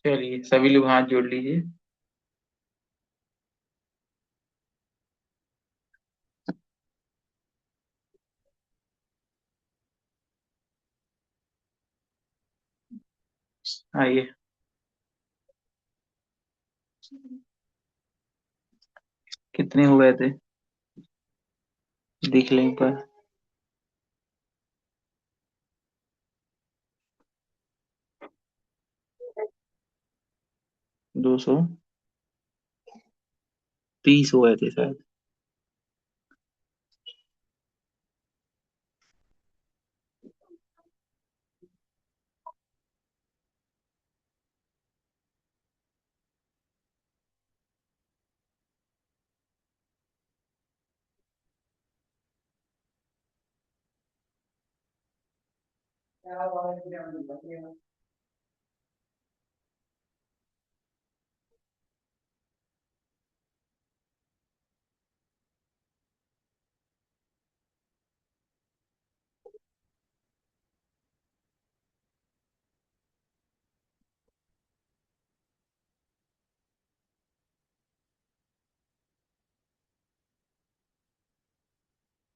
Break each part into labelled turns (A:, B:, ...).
A: चलिए सभी लोग हाथ जोड़ लीजिए। आइए। कितने हो गए थे? देख लें एक बार। 230 हो गए थे शायद।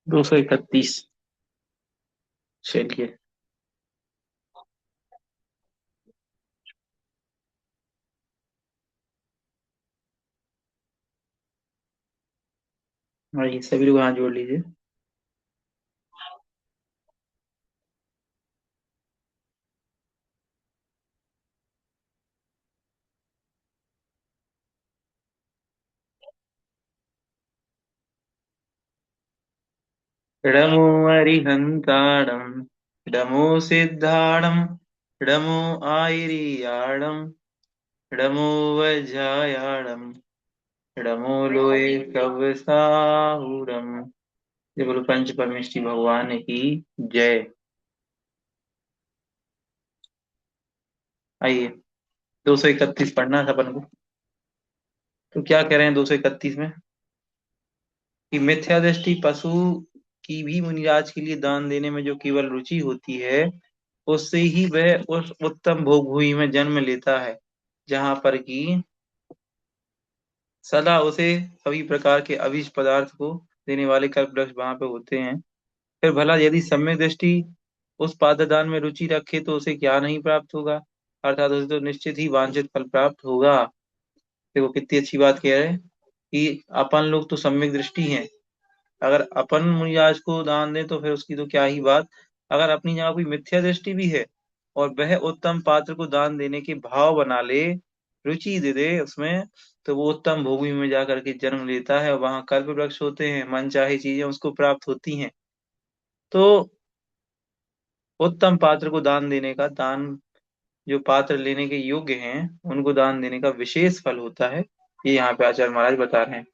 A: 231। चलिए। आइए सभी लोग हाथ जोड़ लीजिए। णमो अरिहंताणं, णमो सिद्धाणं, णमो आयरियाणं, णमो वज्रायाणं, णमो लोए कवसाहुरम। ये बोलो पंच परमेष्टि भगवान की जय। आइए। 231 पढ़ना था अपन को। तो क्या कह रहे हैं 231 में? कि मिथ्या दृष्टि पशु की भी मुनिराज के लिए दान देने में जो केवल रुचि होती है, उससे ही वह उस उत्तम भोग भूमि में जन्म लेता है, जहां पर कि सदा उसे सभी प्रकार के अभीष्ट पदार्थ को देने वाले कल्प वृक्ष वहां पे होते हैं। फिर भला यदि सम्यक दृष्टि उस पाददान में रुचि रखे तो उसे क्या नहीं प्राप्त होगा, अर्थात उसे तो निश्चित ही वांछित फल प्राप्त होगा। देखो कितनी अच्छी बात कह रहे हैं कि अपन लोग तो सम्यक दृष्टि हैं, अगर अपन मुनिराज को दान दें तो फिर उसकी तो क्या ही बात। अगर अपनी जगह कोई मिथ्या दृष्टि भी है और वह उत्तम पात्र को दान देने के भाव बना ले, रुचि दे दे उसमें, तो वो उत्तम भूमि में जाकर के जन्म लेता है और वहां कल्प वृक्ष होते हैं, मन चाहे चीजें उसको प्राप्त होती हैं। तो उत्तम पात्र को दान देने का दान, जो पात्र लेने के योग्य हैं उनको दान देने का विशेष फल होता है। ये यहाँ पे आचार्य महाराज बता रहे हैं।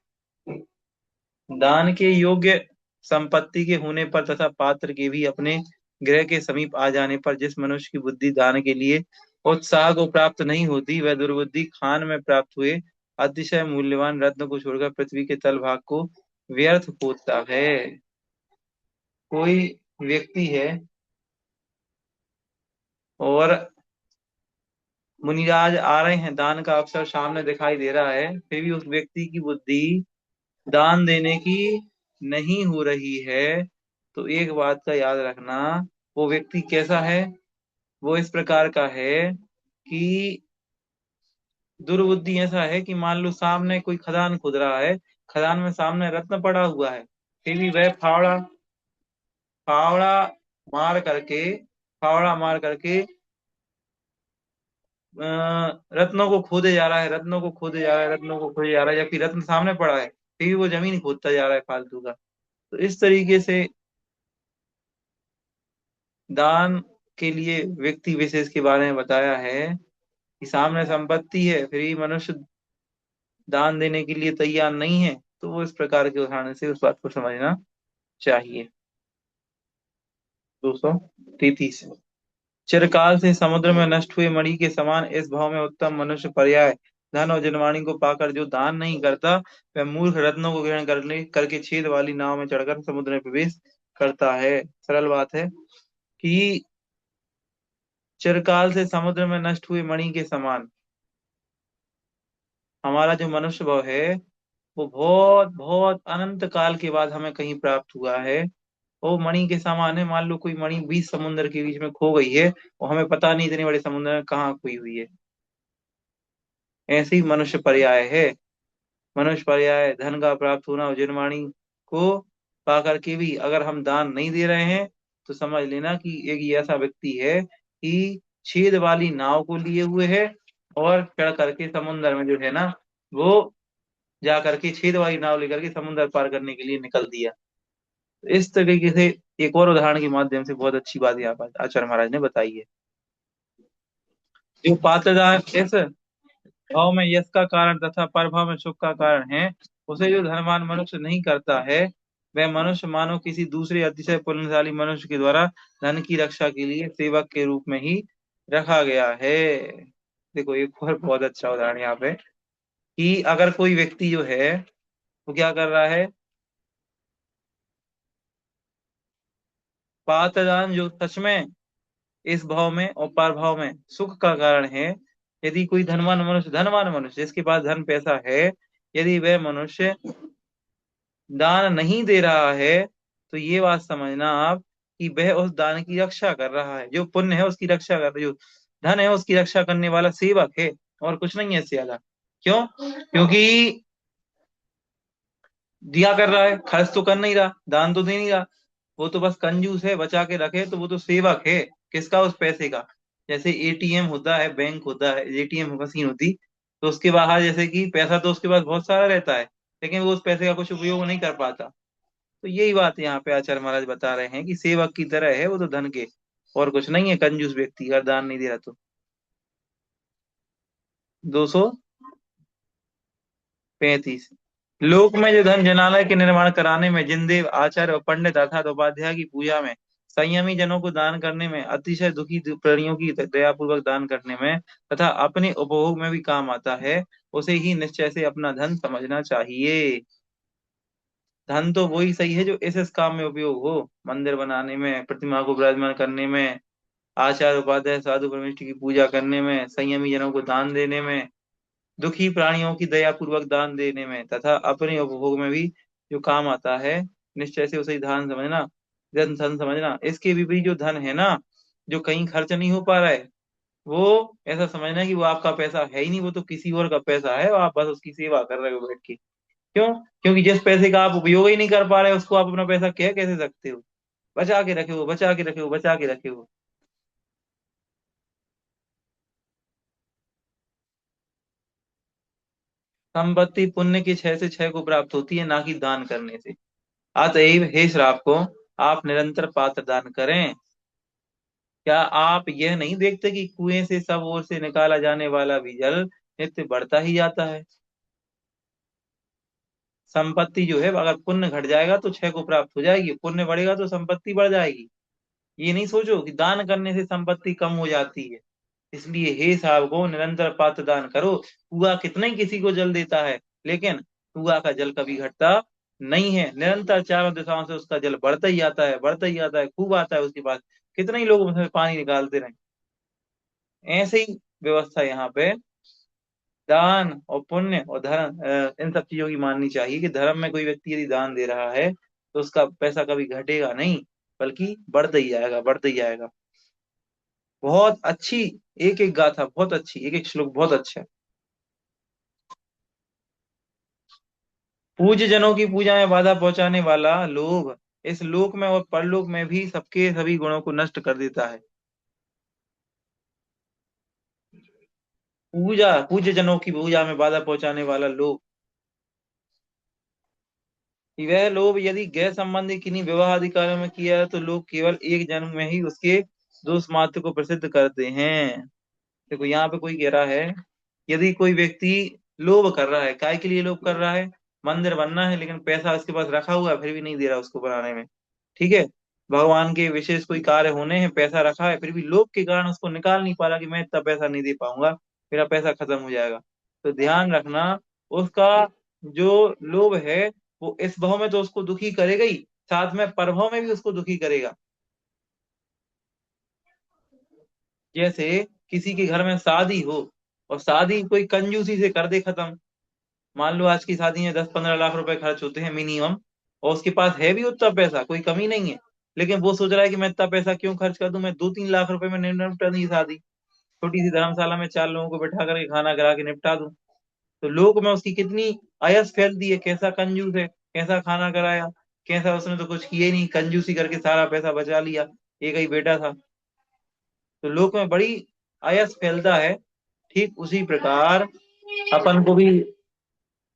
A: दान के योग्य संपत्ति के होने पर तथा पात्र के भी अपने गृह के समीप आ जाने पर जिस मनुष्य की बुद्धि दान के लिए उत्साह को प्राप्त नहीं होती, वह दुर्बुद्धि खान में प्राप्त हुए अतिशय मूल्यवान रत्न को छोड़कर पृथ्वी के तल भाग को व्यर्थ खोदता है। कोई व्यक्ति है और मुनिराज आ रहे हैं, दान का अवसर सामने दिखाई दे रहा है, फिर भी उस व्यक्ति की बुद्धि दान देने की नहीं हो रही है। तो एक बात का याद रखना, वो व्यक्ति कैसा है? वो इस प्रकार का है कि दुर्बुद्धि ऐसा है कि मान लो सामने कोई खदान खुद रहा है, खदान में सामने रत्न पड़ा हुआ है, फिर भी वह फावड़ा फावड़ा मार करके फावड़ा मार करके रत्नों को खोदे जा रहा है, रत्नों को खोदे जा रहा है, रत्नों को खोदे जा रहा है, जबकि रत्न सामने पड़ा है, फिर भी वो जमीन खोदता जा रहा है फालतू का। तो इस तरीके से दान के लिए व्यक्ति विशेष के बारे में बताया है कि सामने संपत्ति है फिर भी मनुष्य दान देने के लिए तैयार नहीं है, तो वो इस प्रकार के उदाहरण से उस बात को समझना चाहिए। 233। चिरकाल से समुद्र में नष्ट हुए मणि के समान इस भाव में उत्तम मनुष्य पर्याय धन और जनवाणी को पाकर जो दान नहीं करता, वह मूर्ख रत्नों को ग्रहण करके छेद वाली नाव में चढ़कर समुद्र में प्रवेश करता है। सरल बात है कि चिरकाल से समुद्र में नष्ट हुए मणि के समान, हमारा जो मनुष्य भाव है वो बहुत बहुत अनंत काल के बाद हमें कहीं प्राप्त हुआ है। वो मणि के समान है। मान लो कोई मणि 20 समुद्र के बीच में खो गई है और हमें पता नहीं इतने बड़े समुद्र में कहाँ खोई हुई है। ऐसे ही मनुष्य पर्याय है। मनुष्य पर्याय धन का प्राप्त होना और जिनवाणी को पा करके भी अगर हम दान नहीं दे रहे हैं तो समझ लेना कि एक ये ऐसा व्यक्ति है कि छेद वाली नाव को लिए हुए है और चढ़ करके समुन्द्र में जो है ना वो जा करके छेद वाली नाव लेकर के समुन्द्र पार करने के लिए निकल दिया। तो इस तरीके से एक और उदाहरण के माध्यम से बहुत अच्छी बात यहाँ पर आचार्य महाराज ने बताई है। जो पात्रदान इस भाव में यश का कारण तथा परभाव में सुख का कारण है, उसे जो धनवान मनुष्य नहीं करता है, वह मनुष्य मानो किसी दूसरे अतिशय पुण्यशाली मनुष्य के द्वारा धन की रक्षा के लिए सेवक के रूप में ही रखा गया है। देखो एक और बहुत अच्छा उदाहरण यहाँ पे कि अगर कोई व्यक्ति जो है वो क्या कर रहा है, पात्रदान जो सच में इस भाव में और पर भाव में सुख का कारण है। यदि कोई धनवान मनुष्य जिसके पास धन पैसा है, यदि वह मनुष्य दान नहीं दे रहा है तो ये बात समझना आप कि वह उस दान की रक्षा कर रहा है। जो पुण्य है उसकी रक्षा कर, जो धन है उसकी रक्षा करने वाला सेवक है और कुछ नहीं है इससे ज्यादा। क्यों? क्योंकि दिया कर रहा है, खर्च तो कर नहीं रहा, दान तो दे नहीं रहा। वो तो बस कंजूस है, बचा के रखे, तो वो तो सेवक है किसका? उस पैसे का। जैसे एटीएम होता है, बैंक होता है, एटीएम मशीन होती, तो उसके बाहर जैसे कि पैसा तो उसके पास बहुत सारा रहता है, लेकिन वो उस पैसे का कुछ उपयोग नहीं कर पाता। तो यही बात यहाँ पे आचार्य महाराज बता रहे हैं कि सेवक की तरह है वो तो धन के, और कुछ नहीं है। कंजूस व्यक्ति अगर दान नहीं दे रहा तो। 235। लोक में जो धन जनालय के निर्माण कराने में, जिनदेव आचार्य और पंडित अर्थात उपाध्याय की पूजा में, संयमी जनों को दान करने में, अतिशय दुखी प्राणियों की दयापूर्वक दान करने में तथा अपने उपभोग में भी काम आता है, उसे ही निश्चय से अपना धन समझना चाहिए। धन तो वही सही है जो इस काम में उपयोग हो, मंदिर बनाने में, प्रतिमा को विराजमान करने में, आचार्य उपाध्याय साधु परमेष्ठ की पूजा करने में, संयमी जनों को दान देने में, दुखी प्राणियों की दया पूर्वक दान देने में तथा अपने उपभोग में भी जो काम आता है, निश्चय से उसे ही धन समझना, धन समझना। इसके विपरीत जो धन है ना, जो कहीं खर्च नहीं हो पा रहा है, वो ऐसा समझना कि वो आपका पैसा है ही नहीं, वो तो किसी और का पैसा है और आप बस उसकी सेवा कर रहे हो बैठ के। क्यों? क्योंकि जिस पैसे का आप उपयोग ही नहीं कर पा रहे उसको आप अपना पैसा कह कैसे सकते हो? बचा के रखे हो, बचा के रखे हो, बचा के रखे हो। संपत्ति पुण्य की 6 से 6 को प्राप्त होती है, ना कि दान करने से। अतएव हे श्राप को, आप निरंतर पात्र दान करें। क्या आप यह नहीं देखते कि कुएं से सब ओर से निकाला जाने वाला भी जल नित्य बढ़ता ही जाता है? संपत्ति जो है अगर पुण्य घट जाएगा तो 6 को प्राप्त हो जाएगी, पुण्य बढ़ेगा तो संपत्ति बढ़ जाएगी। ये नहीं सोचो कि दान करने से संपत्ति कम हो जाती है। इसलिए हे साहब को निरंतर पात्र दान करो। कुआ कितना ही किसी को जल देता है, लेकिन कुआ का जल कभी घटता नहीं है। निरंतर चारों दिशाओं से उसका जल बढ़ता ही आता है, बढ़ता ही आता है, खूब आता है उसके पास। कितने ही लोग उसमें पानी निकालते रहे। ऐसे ही व्यवस्था यहाँ पे दान और पुण्य और धर्म, इन सब चीजों की माननी चाहिए कि धर्म में कोई व्यक्ति यदि दान दे रहा है तो उसका पैसा कभी घटेगा नहीं, बल्कि बढ़ता ही जाएगा, बढ़ता ही जाएगा। बहुत अच्छी एक एक गाथा, बहुत अच्छी एक एक श्लोक, बहुत अच्छा है। पूज्य जनों की पूजा में बाधा पहुंचाने वाला लोभ इस लोक में और परलोक में भी सबके सभी गुणों को नष्ट कर देता है। पूज्य जनों की पूजा में बाधा पहुंचाने वाला लोभ, वह लोभ यदि गैर संबंधी किन्हीं विवाह अधिकारियों में किया है तो लोग केवल एक जन्म में ही उसके दोष मात्र को प्रसिद्ध करते हैं। देखो यहाँ पे कोई कह रहा है, यदि कोई व्यक्ति लोभ कर रहा है, काय के लिए लोभ कर रहा है? मंदिर बनना है लेकिन पैसा उसके पास रखा हुआ है फिर भी नहीं दे रहा उसको बनाने में। ठीक है, भगवान के विशेष कोई कार्य होने हैं, पैसा रखा है, फिर भी लोभ के कारण उसको निकाल नहीं पा रहा कि मैं इतना पैसा नहीं दे पाऊंगा, मेरा पैसा खत्म हो जाएगा। तो ध्यान रखना, उसका जो लोभ है वो इस भाव में तो उसको दुखी करेगा ही, साथ में परभाव में भी उसको दुखी करेगा। जैसे किसी के घर में शादी हो और शादी कोई कंजूसी से कर दे खत्म, मान लो आज की शादी में 10-15 लाख रुपए खर्च होते हैं मिनिमम, और उसके पास है भी उतना पैसा, कोई कमी नहीं है, लेकिन वो सोच रहा है कि मैं इतना पैसा क्यों खर्च कर दूं, मैं 2-3 लाख रुपए में निपटा दूं ये शादी, छोटी सी धर्मशाला में 4 लोगों को बैठा करके खाना करा के निपटा दूं। तो लोग में उसकी कितनी आयस फैलती है, कैसा कंजूस है, कैसा खाना कराया, कैसा, उसने तो कुछ किया ही नहीं, कंजूसी करके सारा पैसा बचा लिया, एक ही बेटा था। तो लोग में बड़ी आयस फैलता है। ठीक उसी प्रकार अपन को भी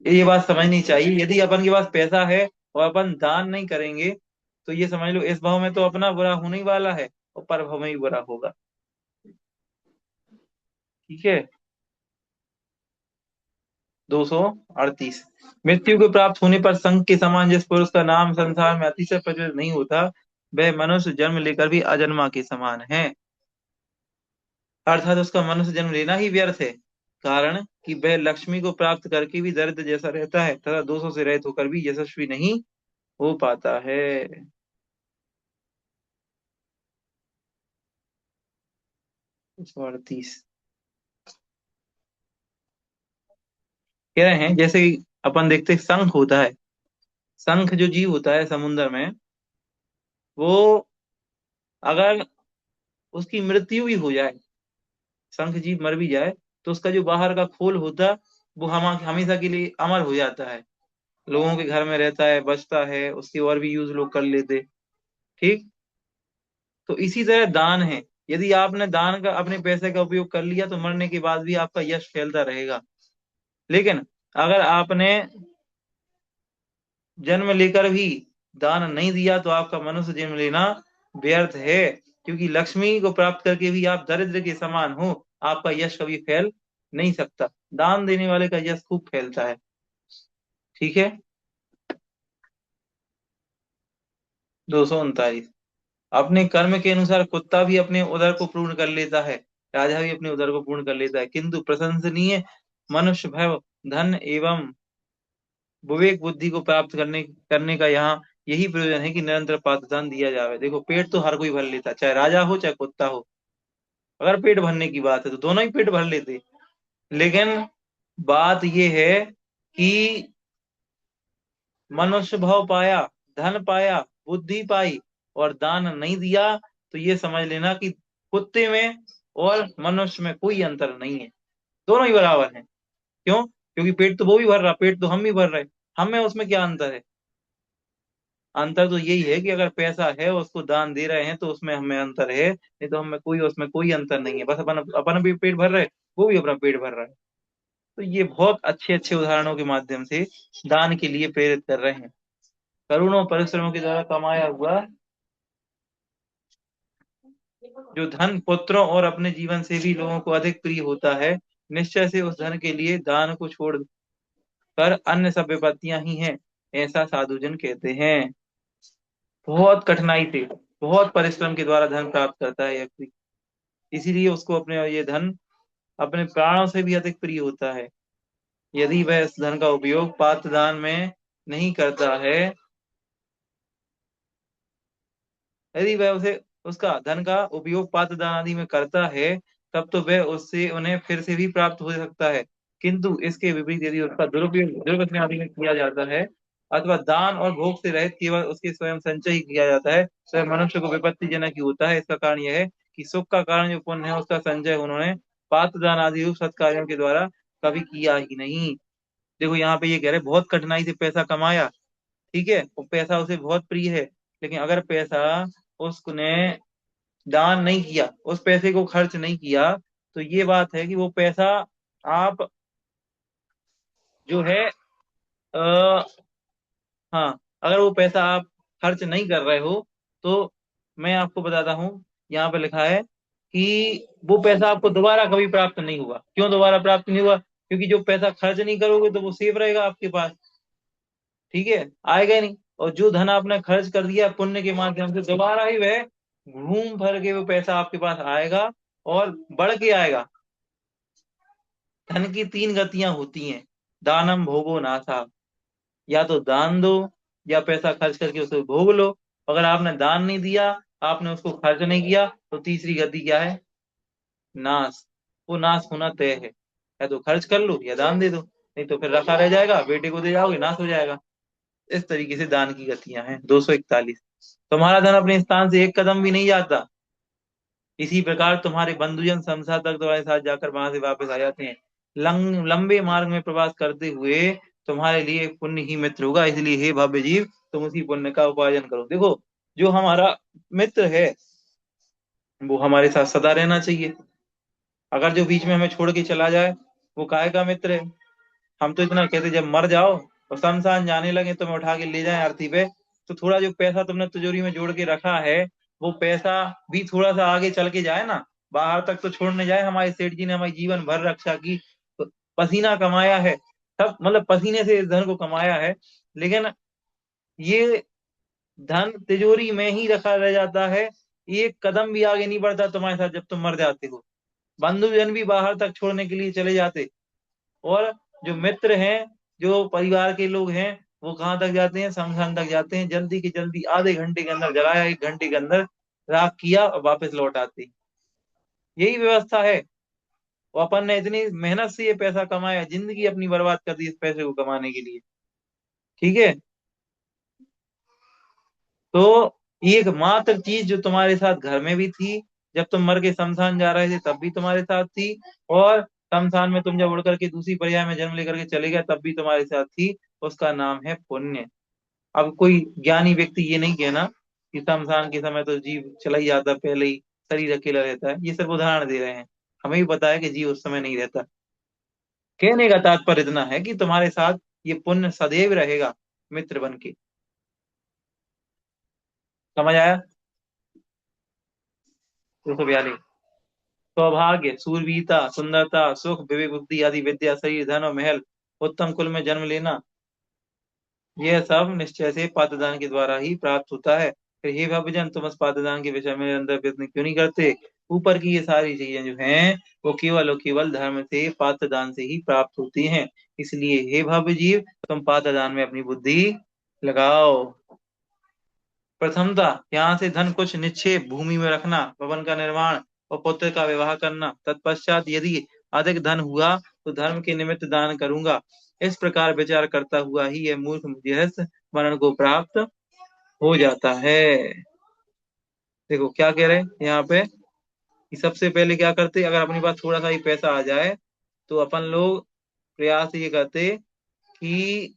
A: ये बात समझनी चाहिए, यदि अपन के पास पैसा है और अपन दान नहीं करेंगे, तो ये समझ लो इस भाव में तो अपना बुरा होने ही वाला है, और पर भाव में ही बुरा होगा। ठीक है। 238। मृत्यु को प्राप्त होने पर संघ के समान जिस पुरुष का नाम संसार में अतिशय प्रचलित नहीं होता, वह मनुष्य जन्म लेकर भी अजन्मा के समान है। अर्थात उसका मनुष्य जन्म लेना ही व्यर्थ है, कारण कि वह लक्ष्मी को प्राप्त करके भी दरिद्र जैसा रहता है, तथा दोषों से रहित होकर भी यशस्वी नहीं हो पाता है। 238 कह रहे हैं, जैसे कि अपन देखते हैं, शंख होता है, शंख जो जीव होता है समुद्र में, वो अगर उसकी मृत्यु भी हो जाए, शंख जीव मर भी जाए, तो उसका जो बाहर का खोल होता, वो हम हमेशा के लिए अमर हो जाता है, लोगों के घर में रहता है, बचता है, उसकी और भी यूज लोग कर लेते। ठीक। तो इसी तरह दान है, यदि आपने दान का अपने पैसे का उपयोग कर लिया, तो मरने के बाद भी आपका यश फैलता रहेगा। लेकिन अगर आपने जन्म लेकर भी दान नहीं दिया, तो आपका मनुष्य जन्म लेना व्यर्थ है, क्योंकि लक्ष्मी को प्राप्त करके भी आप दरिद्र के समान हो, आपका यश कभी फैल नहीं सकता। दान देने वाले का यश खूब फैलता है। ठीक है। 239। अपने कर्म के अनुसार कुत्ता भी अपने उदर को पूर्ण कर लेता है, राजा भी अपने उदर को पूर्ण कर लेता है, किंतु प्रशंसनीय मनुष्य भव, धन एवं विवेक बुद्धि को प्राप्त करने करने का यहाँ यही प्रयोजन है कि निरंतर पाठदान दिया जावे। देखो, पेट तो हर कोई भर लेता, चाहे राजा हो चाहे कुत्ता हो, अगर पेट भरने की बात है तो दोनों ही पेट भर लेते। लेकिन बात यह है कि मनुष्य भाव पाया, धन पाया, बुद्धि पाई, और दान नहीं दिया, तो ये समझ लेना कि कुत्ते में और मनुष्य में कोई अंतर नहीं है, दोनों ही बराबर हैं। क्यों? क्योंकि पेट तो वो भी भर रहा, पेट तो हम भी भर रहे, हम में उसमें क्या अंतर है? अंतर तो यही है कि अगर पैसा है उसको दान दे रहे हैं तो उसमें हमें अंतर है, नहीं तो हमें कोई, उसमें कोई अंतर नहीं है, बस अपन अपन भी पेट भर रहे, वो भी अपना पेट भर रहा है। तो ये बहुत अच्छे अच्छे उदाहरणों के माध्यम से दान के लिए प्रेरित कर रहे हैं। करोड़ों परिश्रमों के द्वारा कमाया हुआ जो धन पुत्रों और अपने जीवन से भी लोगों को अधिक प्रिय होता है, निश्चय से उस धन के लिए दान को छोड़कर अन्य सब विपत्तियां ही हैं, ऐसा साधुजन कहते हैं। बहुत कठिनाई से, बहुत परिश्रम के द्वारा धन प्राप्त करता है व्यक्ति, इसीलिए उसको अपने ये धन अपने प्राणों से भी अधिक प्रिय होता है। यदि वह इस धन का उपयोग पात्र दान में नहीं करता है, यदि वह उसे उसका धन का उपयोग पात्र दान आदि में करता है, तब तो वह उससे उन्हें फिर से भी प्राप्त हो सकता है, किंतु इसके विपरीत यदि उसका दुरुपयोग दुर्व्यसन आदि में किया जाता है, अथवा दान और भोग से रहित केवल उसके स्वयं संचय ही किया जाता है, तो यह मनुष्य को विपत्तिजनक ही होता है। इसका कारण यह है कि सुख का कारण जो पुण्य है उसका संचय उन्होंने पात्र दान आदि रूप सत्कार्यों के द्वारा कभी किया ही नहीं। देखो यहाँ पे ये कह रहे हैं, बहुत कठिनाई से पैसा कमाया, ठीक है, वो पैसा उसे बहुत प्रिय है, लेकिन अगर पैसा उसने दान नहीं किया, उस पैसे को खर्च नहीं किया, तो ये बात है कि वो पैसा आप जो है, आ, हाँ, अगर वो पैसा आप खर्च नहीं कर रहे हो, तो मैं आपको बताता हूँ, यहाँ पे लिखा है कि वो पैसा आपको दोबारा कभी प्राप्त नहीं हुआ। क्यों दोबारा प्राप्त नहीं हुआ? क्योंकि जो पैसा खर्च नहीं करोगे तो वो सेव रहेगा आपके पास, ठीक है, आएगा ही नहीं। और जो धन आपने खर्च कर दिया पुण्य के माध्यम से, दोबारा ही वह घूम भर के वो पैसा आपके पास आएगा, और बढ़ के आएगा। धन की तीन गतियां होती हैं, दानम भोगो नाथा, या तो दान दो, या पैसा खर्च करके उसे भोग लो। अगर आपने दान नहीं दिया, आपने उसको खर्च नहीं किया, तो तीसरी गति क्या है? नाश। वो नाश होना तय है, या तो खर्च कर लो या दान दे दो, नहीं तो फिर रखा रह जाएगा, बेटे को दे जाओगे, नाश हो जाएगा। इस तरीके से दान की गतियां हैं। 241, तुम्हारा धन अपने स्थान से एक कदम भी नहीं जाता, इसी प्रकार तुम्हारे बंधुजन संसार तक तुम्हारे साथ जाकर वहां से वापस आ जाते हैं। लंबे मार्ग में प्रवास करते हुए तुम्हारे लिए पुण्य ही मित्र होगा, इसलिए हे भव्य जीव, तुम उसी पुण्य का उपार्जन करो। देखो, जो हमारा मित्र है वो हमारे साथ सदा रहना चाहिए। अगर जो बीच में हमें छोड़ के चला जाए, वो काहे का मित्र है। हम तो इतना कहते, जब मर जाओ और शमशान जाने लगे तुम्हें उठा के ले जाए अर्थी पे, तो थोड़ा जो पैसा तुमने तिजोरी में जोड़ के रखा है, वो पैसा भी थोड़ा सा आगे चल के जाए ना, बाहर तक तो छोड़ने जाए। हमारे सेठ जी ने हमारी जीवन भर रक्षा की, तो पसीना कमाया है, सब मतलब पसीने से इस धन को कमाया है, लेकिन ये धन तिजोरी में ही रखा रह जाता है, एक कदम भी आगे नहीं बढ़ता तुम्हारे साथ जब तुम मर जाते हो। बंधु जन भी बाहर तक छोड़ने के लिए चले जाते, और जो मित्र हैं, जो परिवार के लोग हैं, वो कहाँ तक जाते हैं, शमशान तक जाते हैं। जल्दी की जल्दी आधे घंटे के अंदर जलाया, 1 घंटे के अंदर राख किया और वापस लौट आते। यही व्यवस्था है। और अपन ने इतनी मेहनत से ये पैसा कमाया, जिंदगी अपनी बर्बाद कर दी इस पैसे को कमाने के लिए। ठीक है। तो एकमात्र चीज जो तुम्हारे साथ घर में भी थी, जब तुम मर के शमशान जा रहे थे तब भी तुम्हारे साथ थी, और शमशान में तुम जब उड़ करके दूसरी पर्याय में जन्म लेकर के चले गए तब भी तुम्हारे साथ थी, उसका नाम है पुण्य। अब कोई ज्ञानी व्यक्ति ये नहीं कहना कि शमशान के समय तो जीव चला ही जाता, पहले ही शरीर अकेला रहता है। ये सिर्फ उदाहरण दे रहे हैं, हमें भी पता है कि जीव उस समय नहीं रहता। कहने का तात्पर्य इतना है कि तुम्हारे साथ ये पुण्य सदैव रहेगा, मित्र बन के। समझ आया। 242, सौभाग्य, सूरवीरता, सुंदरता, सुख, विवेक, बुद्धि आदि विद्या, शरीर, धन और महल, उत्तम कुल में जन्म लेना, यह सब निश्चय से पात्रदान के द्वारा ही प्राप्त होता है। फिर हे भक्तजन, तुम इस पात्रदान के विषय में अंदर प्रयत्न क्यों नहीं करते। ऊपर की ये सारी चीजें जो हैं, वो केवल और केवल धर्म से, पात्रदान से ही प्राप्त होती हैं। इसलिए हे भव्य जीव, तुम पात्रदान में अपनी बुद्धि लगाओ। प्रथमता, यहाँ से धन कुछ निक्षेप भूमि में रखना, भवन का निर्माण और पुत्र का विवाह करना। तत्पश्चात यदि अधिक धन हुआ तो धर्म के निमित्त दान करूंगा। इस प्रकार विचार करता हुआ ही यह मूर्ख गृहस्थ मरण को प्राप्त हो जाता है। देखो क्या कह रहे हैं यहाँ पे, कि सबसे पहले क्या करते, अगर अपने पास थोड़ा सा ही पैसा आ जाए, तो अपन लोग प्रयास ये करते कि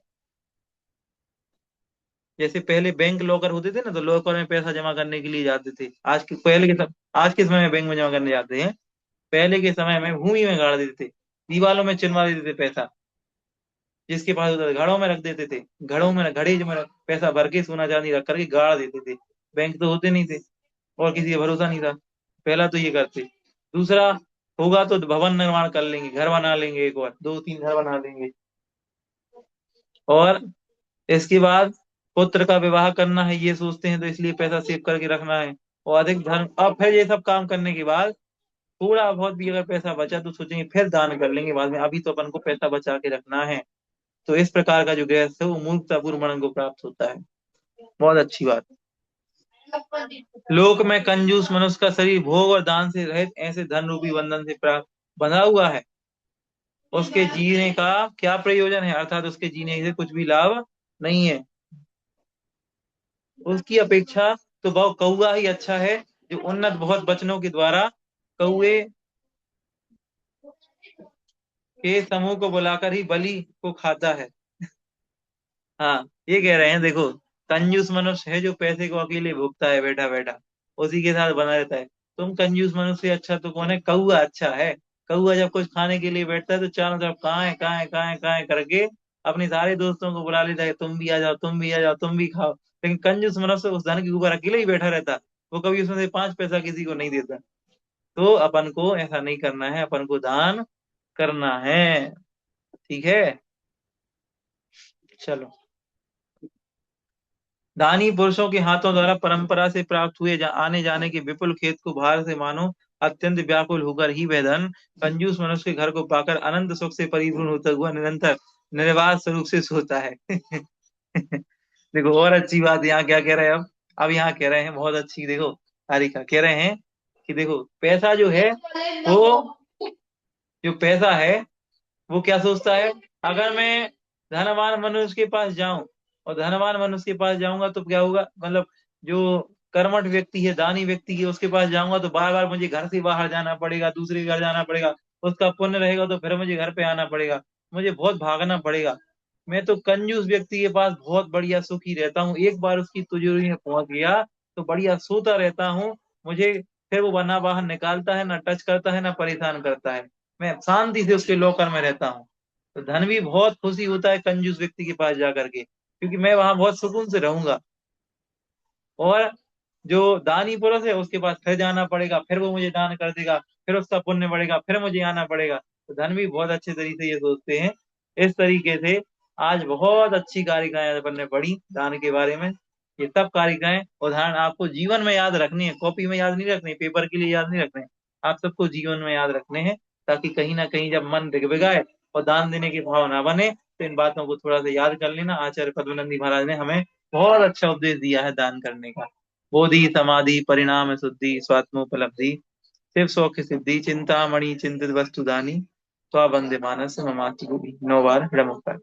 A: जैसे पहले बैंक लॉकर होते थे ना, तो लॉकर में पैसा जमा करने के लिए जाते थे। आज के समय में बैंक में जमा करने जाते हैं, पहले के समय में भूमि में गाड़ देते थे, दीवालों में चिनवा देते थे पैसा। जिसके पास होता था घड़ों में रख देते थे, घड़ों में घड़े में पैसा भर के सोना चांदी रख करके गाड़ देते थे। बैंक तो होते नहीं थे और किसी का भरोसा नहीं था। पहला तो ये करते। दूसरा, होगा तो भवन निर्माण कर लेंगे, घर बना लेंगे, एक और 2-3 घर बना लेंगे। और इसके बाद पुत्र का विवाह करना है, ये सोचते हैं, तो इसलिए पैसा सेव करके रखना है। और अधिक धन, अब फिर ये सब काम करने के बाद थोड़ा बहुत भी अगर पैसा बचा तो सोचेंगे फिर दान कर लेंगे बाद में, अभी तो अपन को पैसा बचा के रखना है। तो इस प्रकार का जो गृहस्थ है वो मूर्खतापूर्ण मरण को प्राप्त होता है। बहुत अच्छी बात। लोक में कंजूस मनुष्य का शरीर भोग और दान से रहित ऐसे धन रूपी बंधन से प्राप्त बंधा हुआ है, उसके जीने का क्या प्रयोजन है, अर्थात उसके जीने से कुछ भी लाभ नहीं है। उसकी अपेक्षा तो वह कौआ ही अच्छा है, जो उन्नत बहुत वचनों के द्वारा कौए के समूह को बुलाकर ही बलि को खाता है। हाँ, ये कह रहे हैं देखो, कंजूस मनुष्य है जो पैसे को अकेले भोगता है बैठा बैठा, उसी के साथ बना रहता है। तुम कंजूस मनुष्य से अच्छा तो कौन है, कौआ अच्छा है। कौआ जब कुछ खाने के लिए बैठता है तो चारों तरफ कहाँ है कहाँ है कहाँ है कहाँ है करके अपने सारे दोस्तों को बुला लेता है, तुम भी आ जाओ, तुम भी आ जाओ, तुम भी खाओ। लेकिन कंजूस मनुष्य उस धन के ऊपर अकेले ही बैठा रहता, वो कभी उसमें से 5 पैसा किसी को नहीं देता। तो अपन को ऐसा नहीं करना है, अपन को दान करना है। ठीक है। चलो, दानी पुरुषों के हाथों द्वारा परंपरा से प्राप्त हुए आने जाने के विपुल खेत को भार से मानो अत्यंत व्याकुल होकर ही वह धन कंजूस मनुष्य के घर को पाकर अनंत सुख से परिपूर्ण होता हुआ निरंतर निर्वाध स्वरूप से सोता है। देखो और अच्छी बात यहाँ क्या कह रहे हैं अब यहाँ कह रहे हैं बहुत अच्छी, देखो तारीखा कह रहे हैं कि देखो पैसा जो है, वो जो पैसा है वो क्या सोचता है, अगर मैं धनवान मनुष्य के पास जाऊं, और धनवान मनुष्य के पास जाऊंगा तो क्या होगा, मतलब जो कर्मठ व्यक्ति है, दानी व्यक्ति है, उसके पास जाऊंगा तो बार बार मुझे घर से बाहर जाना पड़ेगा, दूसरे के घर जाना पड़ेगा। उसका पुण्य रहेगा तो फिर मुझे घर पे आना पड़ेगा, मुझे बहुत भागना पड़ेगा। मैं तो कंजूस व्यक्ति के पास बहुत बढ़िया सुखी रहता हूँ, एक बार उसकी तिजोरी में पहुंच गया तो बढ़िया सोता रहता हूँ। मुझे फिर वो ना बाहर निकालता है, ना टच करता है, ना परेशान करता है। मैं शांति से उसके लॉकर में रहता हूँ। तो धन भी बहुत खुशी होता है कंजूस व्यक्ति के पास जा करके, क्योंकि मैं वहां बहुत सुकून से रहूंगा। और जो दानी पुरुष है उसके पास फिर जाना पड़ेगा, फिर वो मुझे दान कर देगा, फिर उसका पुण्य बढ़ेगा, फिर मुझे आना पड़ेगा। तो धन भी बहुत अच्छे तरीके से ये सोचते हैं। इस तरीके से आज बहुत अच्छी कारिकाएं अपन ने पढ़ी दान के बारे में। ये सब कारिकाएं उदाहरण आपको जीवन में याद रखनी है, कॉपी में याद नहीं रखनी, पेपर के लिए याद नहीं रखने, आप सबको जीवन में याद रखने हैं। ताकि कहीं ना कहीं जब मन दिगविगाए और दान देने की भावना बने तो इन बातों को थोड़ा सा याद कर लेना। आचार्य पद्मनंदी महाराज ने हमें बहुत अच्छा उपदेश दिया है दान करने का। बोधि समाधि परिणाम शुद्धि स्वात्मोपलब्धि शिव सौख्य सिद्धि चिंतामणि चिंतित वस्तु दानी स्वाबंदे मानस ममाचि 9 बार ब्रह्मोत्तर।